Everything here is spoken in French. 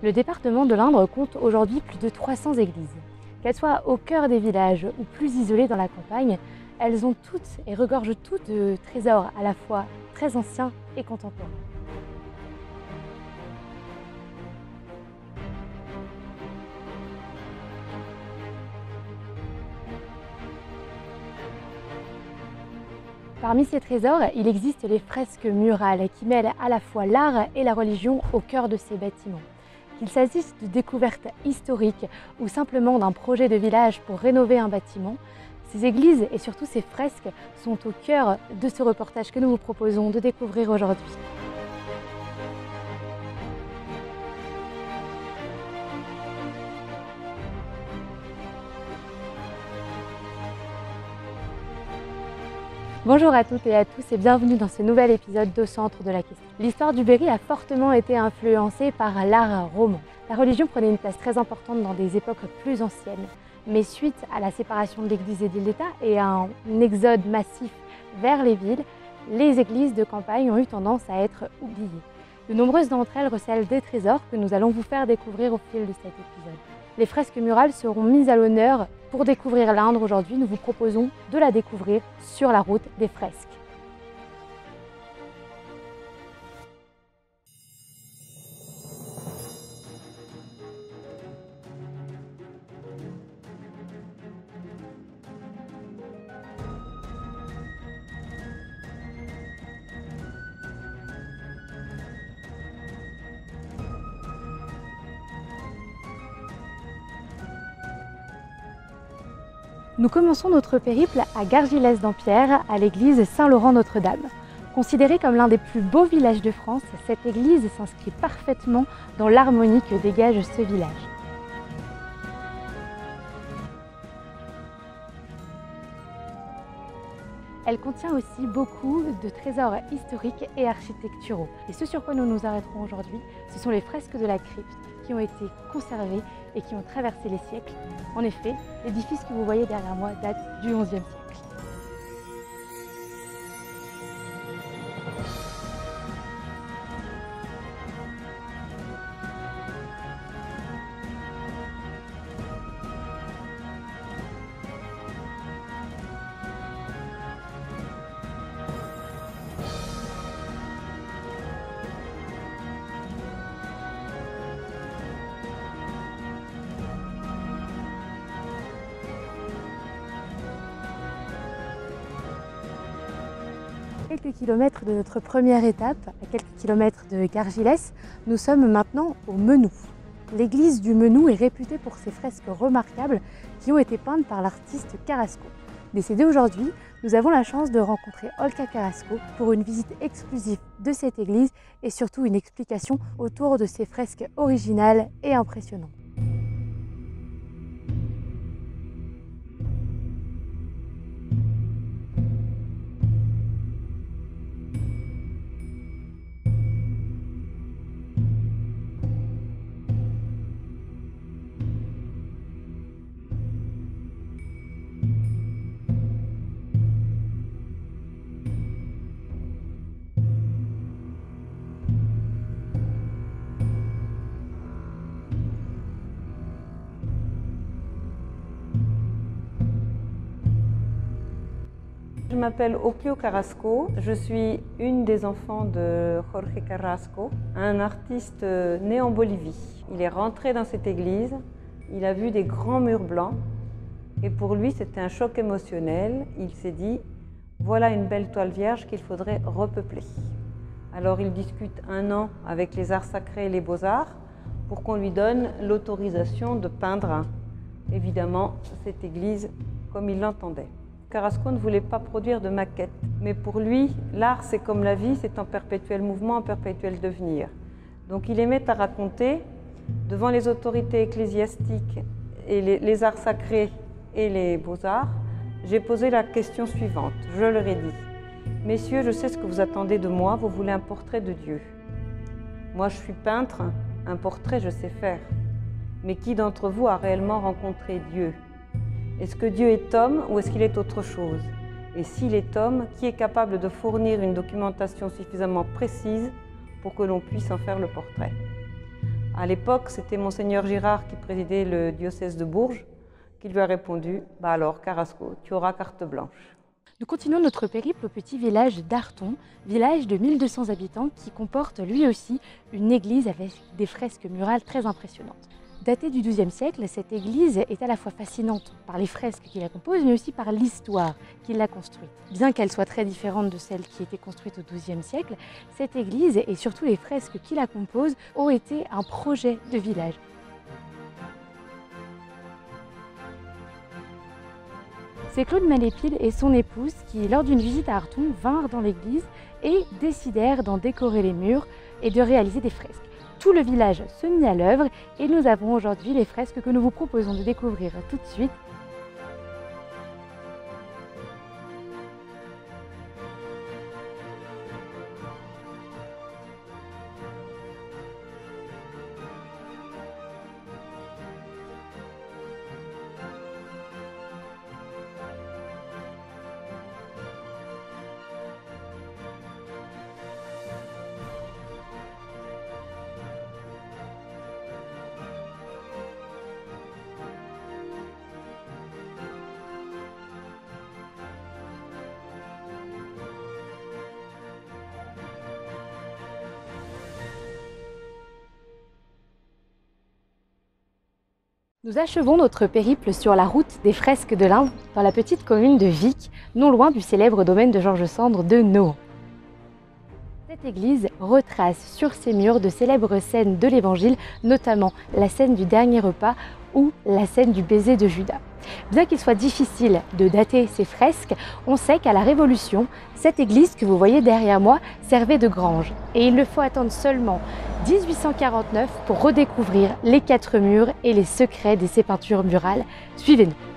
Le département de l'Indre compte aujourd'hui plus de 300 églises. Qu'elles soient au cœur des villages ou plus isolées dans la campagne, elles ont toutes et regorgent toutes de trésors à la fois très anciens et contemporains. Parmi ces trésors, il existe les fresques murales qui mêlent à la fois l'art et la religion au cœur de ces bâtiments. Qu'il s'agisse de découvertes historiques ou simplement d'un projet de village pour rénover un bâtiment, ces églises et surtout ces fresques sont au cœur de ce reportage que nous vous proposons de découvrir aujourd'hui. Bonjour à toutes et à tous et bienvenue dans ce nouvel épisode d'Au centre de la question. L'histoire du Berry a fortement été influencée par l'art roman. La religion prenait une place très importante dans des époques plus anciennes, mais suite à la séparation de l'Église et de l'État et à un exode massif vers les villes, les églises de campagne ont eu tendance à être oubliées. De nombreuses d'entre elles recèlent des trésors que nous allons vous faire découvrir au fil de cet épisode. Les fresques murales seront mises à l'honneur. Pour découvrir l'Indre aujourd'hui, nous vous proposons de la découvrir sur la route des fresques. Nous commençons notre périple à Gargilès-Dampierre, à l'église Saint-Laurent-Notre-Dame. Considérée comme l'un des plus beaux villages de France, cette église s'inscrit parfaitement dans l'harmonie que dégage ce village. Elle contient aussi beaucoup de trésors historiques et architecturaux. Et ce sur quoi nous nous arrêterons aujourd'hui, ce sont les fresques de la crypte qui ont été conservées et qui ont traversé les siècles. En effet, l'édifice que vous voyez derrière moi date du XIe siècle. Quelques kilomètres de notre première étape, à quelques kilomètres de Gargilès, nous sommes maintenant au Menou. L'église du Menou est réputée pour ses fresques remarquables qui ont été peintes par l'artiste Carrasco. Décédé aujourd'hui, nous avons la chance de rencontrer Olga Carrasco pour une visite exclusive de cette église et surtout une explication autour de ses fresques originales et impressionnantes. Je m'appelle Oclio Carrasco, je suis une des enfants de Jorge Carrasco, un artiste né en Bolivie. Il est rentré dans cette église, il a vu des grands murs blancs et pour lui c'était un choc émotionnel. Il s'est dit, voilà une belle toile vierge qu'il faudrait repeupler. Alors il discute un an avec les arts sacrés et les beaux-arts pour qu'on lui donne l'autorisation de peindre, évidemment, cette église comme il l'entendait. Carrasco ne voulait pas produire de maquettes, mais pour lui, l'art c'est comme la vie, c'est en perpétuel mouvement, en perpétuel devenir. Donc il aimait à raconter devant les autorités ecclésiastiques et les arts sacrés et les beaux-arts. J'ai posé la question suivante, je leur ai dit, messieurs, je sais ce que vous attendez de moi, vous voulez un portrait de Dieu. Moi je suis peintre, un portrait je sais faire, mais qui d'entre vous a réellement rencontré Dieu ? Est-ce que Dieu est homme ou est-ce qu'il est autre chose? Et s'il est homme, qui est capable de fournir une documentation suffisamment précise pour que l'on puisse en faire le portrait? À l'époque, c'était Monseigneur Girard qui présidait le diocèse de Bourges, qui lui a répondu « Bah alors, Carrasco, tu auras carte blanche ». Nous continuons notre périple au petit village d'Arton, village de 1200 habitants qui comporte lui aussi une église avec des fresques murales très impressionnantes. Datée du XIIe siècle, cette église est à la fois fascinante par les fresques qui la composent, mais aussi par l'histoire qui l'a construite. Bien qu'elle soit très différente de celle qui était construite au XIIe siècle, cette église et surtout les fresques qui la composent ont été un projet de village. C'est Claude Malépile et son épouse qui, lors d'une visite à Arton, vinrent dans l'église et décidèrent d'en décorer les murs et de réaliser des fresques. Tout le village se mit à l'œuvre et nous avons aujourd'hui les fresques que nous vous proposons de découvrir tout de suite. Nous achevons notre périple sur la route des fresques de l'Indre, dans la petite commune de Vic, non loin du célèbre domaine de Georges Sand de Nohant. Cette église retrace sur ses murs de célèbres scènes de l'Évangile, notamment la scène du dernier repas ou la scène du baiser de Judas. Bien qu'il soit difficile de dater ces fresques, on sait qu'à la Révolution, cette église que vous voyez derrière moi servait de grange. Et il ne faut attendre seulement 1849 pour redécouvrir les 4 murs et les secrets de ces peintures murales. Suivez-nous.